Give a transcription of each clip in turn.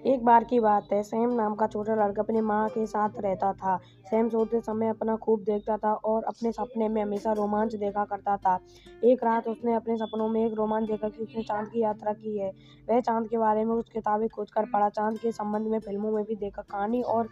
एक बार की बात है, सैम नाम का छोटा लड़का अपनी माँ के साथ रहता था। सैम सोते समय अपना खूब देखता था और अपने सपने में हमेशा रोमांच देखा करता था। एक रात उसने अपने सपनों में एक रोमांच देखा कि उसने चाँद की यात्रा की है। वह चाँद के बारे में कुछ किताबें खोज कर पढ़ा, चाँद के संबंध में फिल्मों में भी देखा। कहानी और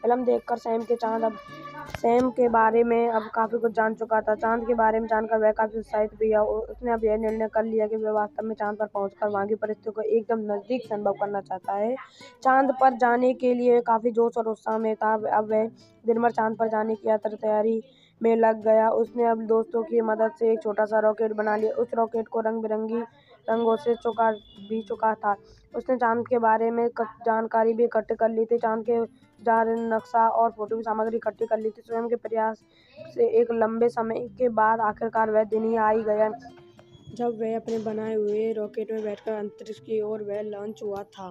फिल्म देखकर सैम के बारे में अब काफ़ी कुछ जान चुका था। चाँद के बारे में जानकर वह काफ़ी उत्साहित भी हुआ। उसने अब यह निर्णय कर लिया कि वह वास्तव में चाँद पर पहुंचकर वहां की परिस्थितियों को एकदम नज़दीक से अनुभव करना चाहता है। चाँद पर जाने के लिए काफ़ी जोश और उत्साह में था। अब वह दिन भर चाँद पर जाने की यात्रा तैयारी में लग गया। उसने अब दोस्तों की मदद से एक छोटा सा रॉकेट बना लिया। उस रॉकेट को रंग-बिरंगी रंगों से चुका था। उसने चाँद के बारे में जानकारी भी इकट्ठी कर ली थी। चाँद के नक्शा और फोटो की सामग्री इकट्ठी कर ली थी। स्वयं के प्रयास से एक लंबे समय के बाद आखिरकार वह दिन ही आ ही गया जब वह अपने बनाए हुए रॉकेट में बैठकर अंतरिक्ष की ओर वह लॉन्च हुआ था।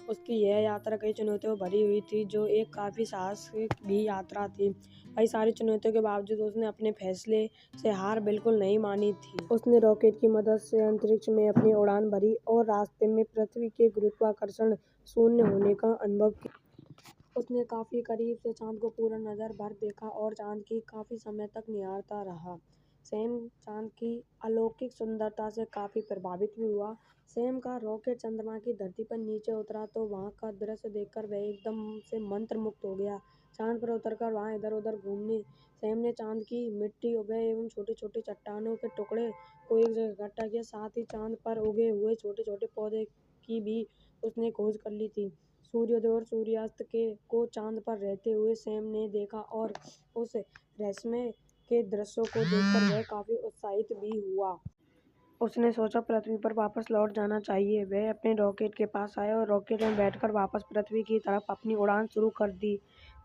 उसकी यह यात्रा कई चुनौतियों भरी हुई थी, जो एक काफ़ी साहसिक भी यात्रा थी। कई सारी चुनौतियों के बावजूद उसने अपने फैसले से हार बिल्कुल नहीं मानी थी। उसने रॉकेट की मदद से अंतरिक्ष में अपनी उड़ान भरी और रास्ते में पृथ्वी के गुरुत्वाकर्षण शून्य होने का अनुभव किया। उसने काफ़ी करीब से चाँद को पूरा नज़र भर देखा और चाँद की काफ़ी समय तक निहारता रहा। सैम चाँद की अलौकिक सुंदरता से काफ़ी प्रभावित भी हुआ। सैम का रॉकेट चंद्रमा की धरती पर नीचे उतरा तो वहाँ का दृश्य देखकर वह एकदम से मंत्रमुग्ध हो गया। चाँद पर उतरकर वहाँ इधर-उधर घूमने सैम ने चाँद की मिट्टी एवं छोटे-छोटे चट्टानों के टुकड़े को एक जगह इकट्ठा किया। साथ ही चाँद पर उगे हुए छोटे-छोटे पौधे की भी उसने खोज कर ली थी। सूर्योदय और सूर्यास्त को चाँद पर रहते हुए सैम ने देखा और उस रहस्यमय के दृश्यों को देखकर वह काफ़ी उत्साहित भी हुआ। उसने सोचा पृथ्वी पर वापस लौट जाना चाहिए। वह अपने रॉकेट के पास आया और रॉकेट में बैठकर वापस पृथ्वी की तरफ अपनी उड़ान शुरू कर दी।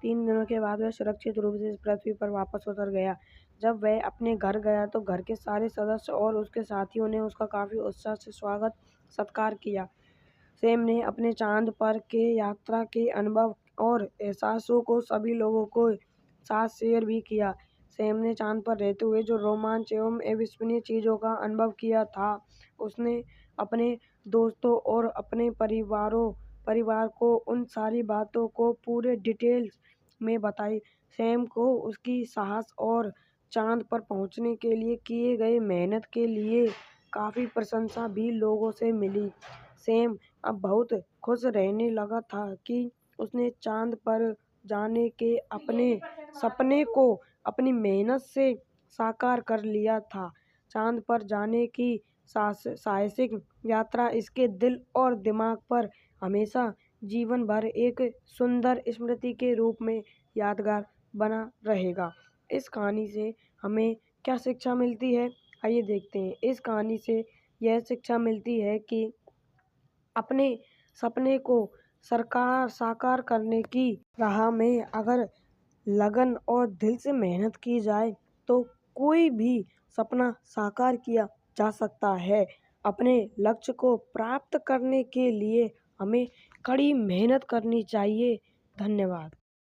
3 दिनों के बाद वह सुरक्षित रूप से पृथ्वी पर वापस उतर गया। जब वह अपने घर गया तो घर के सारे सदस्य और उसके साथियों ने उसका काफ़ी उत्साह से स्वागत सत्कार किया। सैम ने अपने चाँद पर के यात्रा के अनुभव और एहसासों को सभी लोगों को साथ शेयर भी किया। सैम ने चाँद पर रहते हुए जो रोमांच एवं अविस्मरणीय चीज़ों का अनुभव किया था, उसने अपने दोस्तों और अपने परिवार को उन सारी बातों को पूरे डिटेल्स में बताई। सैम को उसकी साहस और चाँद पर पहुँचने के लिए किए गए मेहनत के लिए काफ़ी प्रशंसा भी लोगों से मिली। सैम अब बहुत खुश रहने लगा था कि उसने चाँद पर जाने के अपने सपने को अपनी मेहनत से साकार कर लिया था। चाँद पर जाने की साहसिक यात्रा इसके दिल और दिमाग पर हमेशा जीवन भर एक सुंदर स्मृति के रूप में यादगार बना रहेगा। इस कहानी से हमें क्या शिक्षा मिलती है? आइए देखते हैं। इस कहानी से यह शिक्षा मिलती है कि अपने सपने को साकार करने की राह में अगर लगन और दिल से मेहनत की जाए तो कोई भी सपना साकार किया जा सकता है। अपने लक्ष्य को प्राप्त करने के लिए हमें कड़ी मेहनत करनी चाहिए। धन्यवाद।